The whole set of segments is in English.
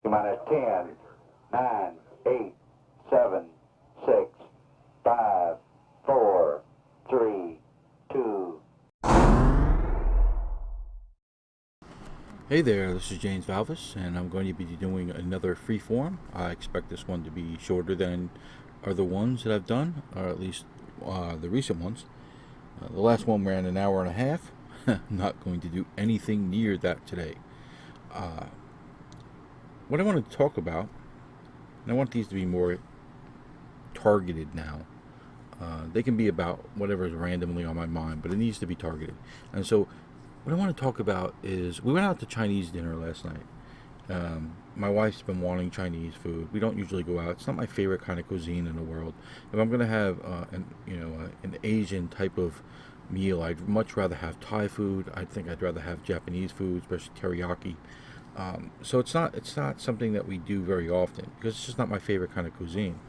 Minus 10, 9, 8, 7, 6, 5, 4, 3, 2. Hey there, this is James Valvis, and I'm going to be doing another freeform. I expect this one to be shorter than other ones that I've done, or at least the recent ones. The last one ran an hour and a half. I'm not going to do anything near that today. What I want to talk about, and I want these to be more targeted now. They can be about whatever is randomly on my mind, but it needs to be targeted. And so, what I want to talk about is we went out to Chinese dinner last night. My wife's been wanting Chinese food. We don't usually go out. It's not my favorite kind of cuisine in the world. If I'm going to have an Asian type of meal, I'd much rather have Thai food. I think I'd rather have Japanese food, especially teriyaki. So it's not something that we do very often because it's just not my favorite kind of cuisine.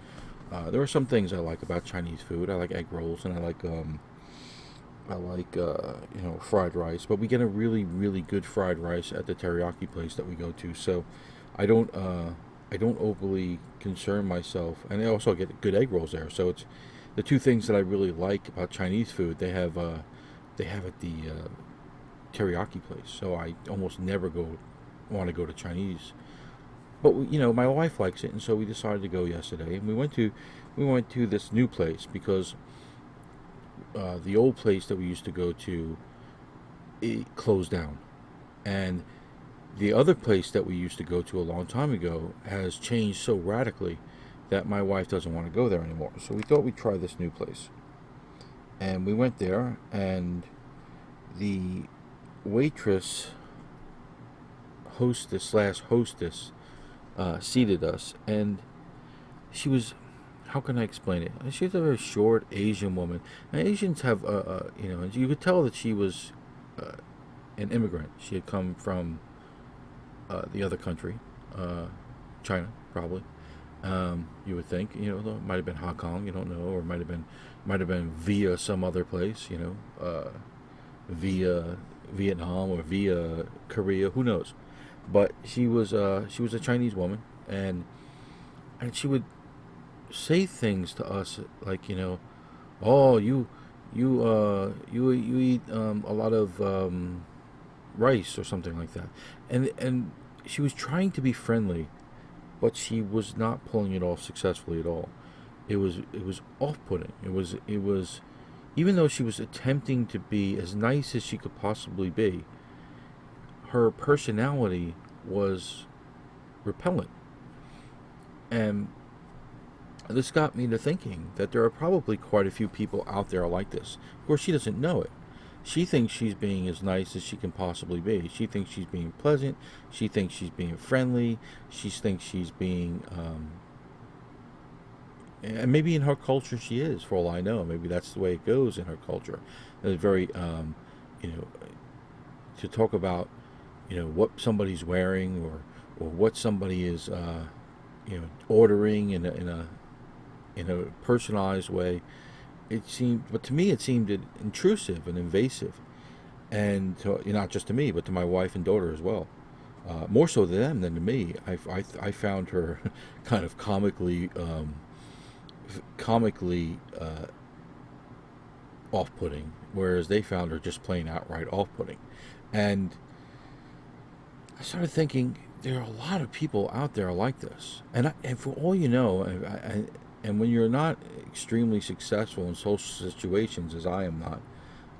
There are some things I like about Chinese food. I like egg rolls and I like fried rice. But we get a really really good fried rice at the teriyaki place that we go to. So I don't uh, I don't overly concern myself, and I also get good egg rolls there. So it's the two things that I really like about Chinese food. They have at the teriyaki place. So I almost never go want to go to Chinese. But my wife likes it, and so we decided to go yesterday. And we went to this new place because the old place that we used to go to, it closed down, and the other place that we used to go to a long time ago has changed so radically that my wife doesn't want to go there anymore. So we thought we'd try this new place, and we went there, and the waitress, hostess slash hostess, seated us, and she was, how can I explain it? She was a very short Asian woman, and Asians have, you could tell that she was uh, an immigrant. She had come from the other country, uh, China, probably. You would think, it might have been Hong Kong, you don't know, or might have been via some other place, via Vietnam or via Korea, who knows? But she was a Chinese woman, and she would say things to us like, oh, you eat a lot of rice or something like that, and she was trying to be friendly, but she was not pulling it off successfully at all. It was off-putting. It was even though she was attempting to be as nice as she could possibly be, her personality was repellent. And this got me to thinking that there are probably quite a few people out there like this. Of course, she doesn't know it. She thinks she's being as nice as she can possibly be. She thinks she's being pleasant. She thinks she's being friendly. She thinks she's being, and maybe in her culture she is, for all I know. Maybe that's the way it goes in her culture. It's very, you know, to talk about, what somebody's wearing, or what somebody is, ordering in a personalized way. It seemed, but to me, it seemed intrusive and invasive, and not just to me, but to my wife and daughter as well. More so to them than to me. I found her kind of comically off-putting, whereas they found her just plain outright off-putting. And I started thinking there are a lot of people out there like this, and for all you know, and when you're not extremely successful in social situations, as I am not,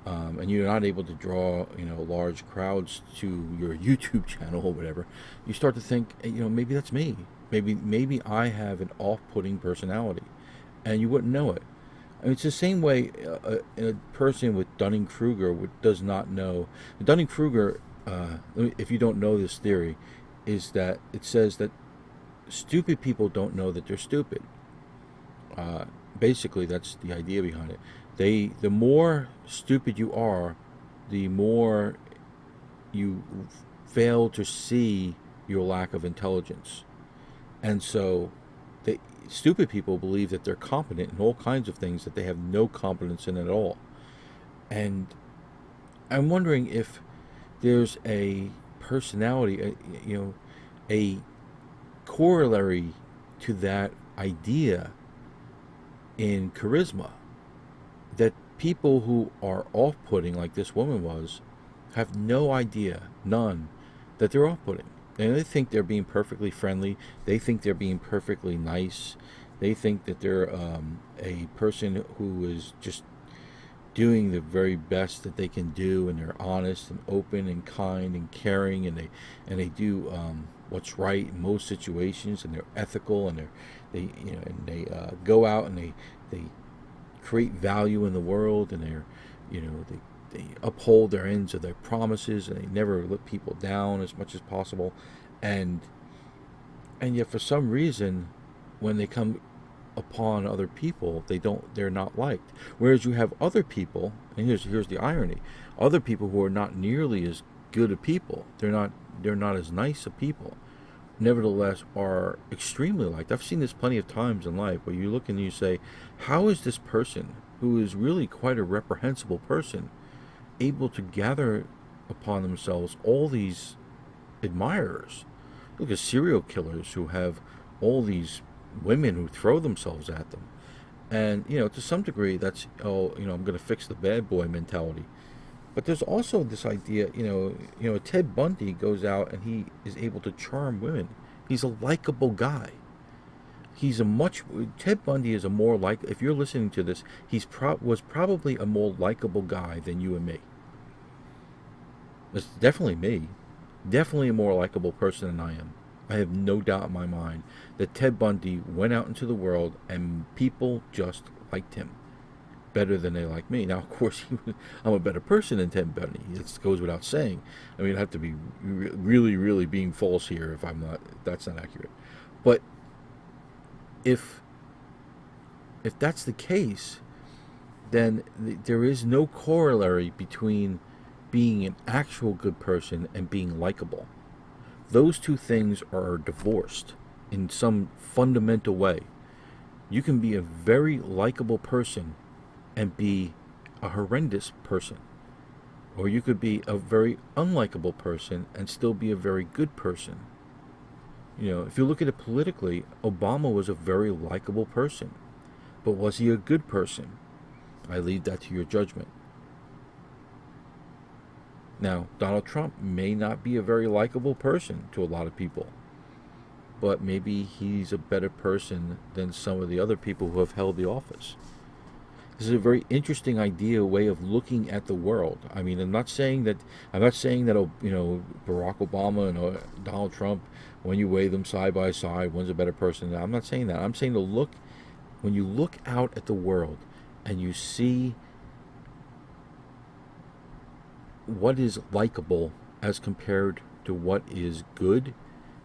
and you're not able to draw large crowds to your YouTube channel or whatever, you start to think, maybe that's me. Maybe I have an off-putting personality, and you wouldn't know it. I mean, it's the same way a person with Dunning-Kruger does not know. Dunning-Kruger, if you don't know this theory, is that it says that stupid people don't know that they're stupid. Uh, Basically, that's the idea behind it. The more stupid you are, the more you fail to see your lack of intelligence. And so, the stupid people believe that they're competent in all kinds of things that they have no competence in at all. And I'm wondering if there's a personality, a corollary to that idea in charisma, that people who are off-putting, like this woman was, have no idea, none, that they're off-putting. And they think they're being perfectly friendly. They think they're being perfectly nice. They think that they're a person who is just doing the very best that they can do, and they're honest and open and kind and caring, and they do what's right in most situations, and they're ethical, and they go out and they create value in the world, and they uphold their ends of their promises, and they never let people down as much as possible, and yet for some reason, when they come upon other people, they're not liked. Whereas you have other people, and here's the irony, other people who are not nearly as good a people, they're not as nice a people, nevertheless are extremely liked. I've seen this plenty of times in life, where you look and you say, how is this person, who is really quite a reprehensible person, able to gather upon themselves all these admirers? Look at serial killers who have all these women who throw themselves at them, and to some degree that's I'm going to fix the bad boy mentality. But there's also this idea, Ted Bundy goes out and he is able to charm women. He's a likable guy. Ted Bundy is a more like, if you're listening to this, was probably a more likable guy than you and me. It's definitely me. Definitely a more likable person than I am. I have no doubt in my mind that Ted Bundy went out into the world and people just liked him better than they like me. Now, of course, I'm a better person than Ted Bundy. It goes without saying. I mean, I have to be really, really being false here if that's not accurate. But if that's the case, then there is no corollary between being an actual good person and being likable. Those two things are divorced in some fundamental way. You can be a very likable person and be a horrendous person. Or you could be a very unlikable person and still be a very good person. If you look at it politically, Obama was a very likable person. But was he a good person? I leave that to your judgment. Now, Donald Trump may not be a very likable person to a lot of people, but maybe he's a better person than some of the other people who have held the office. This is a very interesting way of looking at the world. I mean, I'm not saying that Barack Obama and Donald Trump, when you weigh them side by side, one's a better person. I'm not saying that. I'm saying when you look out at the world and you see what is likable as compared to what is good,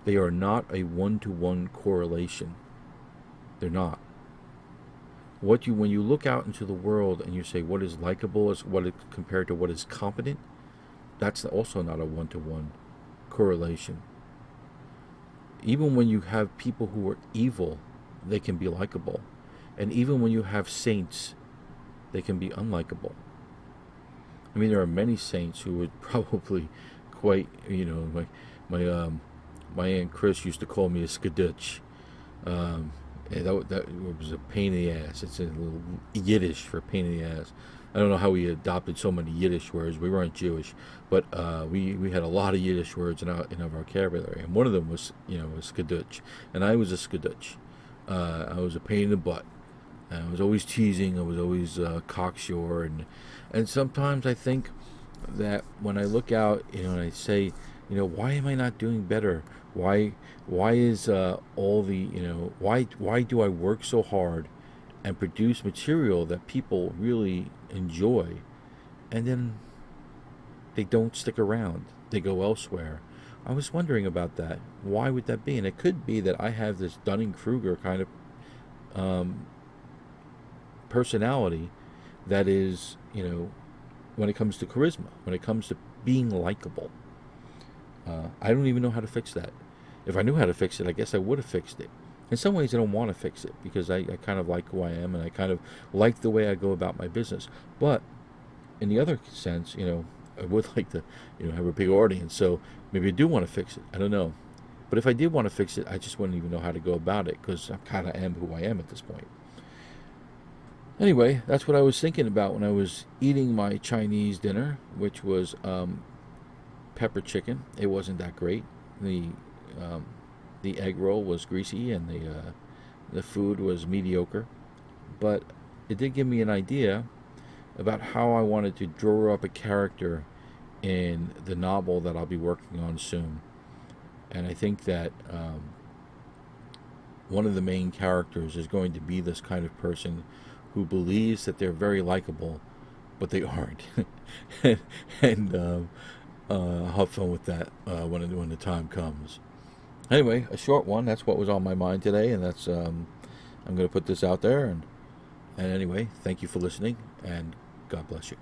they are not a one-to-one correlation. They're not. When you look out into the world and you say what is likable is compared to what is competent, that's also not a one-to-one correlation. Even when you have people who are evil, they can be likable. And even when you have saints, they can be unlikable. I mean, there are many saints who would probably quite, my Aunt Chris used to call me a skadutch. And that was a pain in the ass. It's a little Yiddish for pain in the ass. I don't know how we adopted so many Yiddish words. We weren't Jewish, but we had a lot of Yiddish words in our vocabulary, and one of them was skadutch, and I was a skadutch. I was a pain in the butt. I was always teasing. I was always cocksure, and sometimes I think that when I look out, and I say, why am I not doing better? Why is why do I work so hard and produce material that people really enjoy, and then they don't stick around? They go elsewhere. I was wondering about that. Why would that be? And it could be that I have this Dunning-Kruger kind of personality that is, when it comes to charisma, when it comes to being likable. I don't even know how to fix that. If I knew how to fix it, I guess I would have fixed it. In some ways, I don't want to fix it because I kind of like who I am, and I kind of like the way I go about my business. But in the other sense, I would like to, have a big audience. So maybe I do want to fix it. I don't know. But if I did want to fix it, I just wouldn't even know how to go about it, because I kind of am who I am at this point. Anyway, that's what I was thinking about when I was eating my Chinese dinner, which was pepper chicken. It wasn't that great. The egg roll was greasy, and the food was mediocre. But it did give me an idea about how I wanted to draw up a character in the novel that I'll be working on soon. And I think that one of the main characters is going to be this kind of person who believes that they're very likable, but they aren't. and I'll have fun with that when the time comes. Anyway, a short one. That's what was on my mind today, and that's I'm going to put this out there. And anyway, thank you for listening, and God bless you.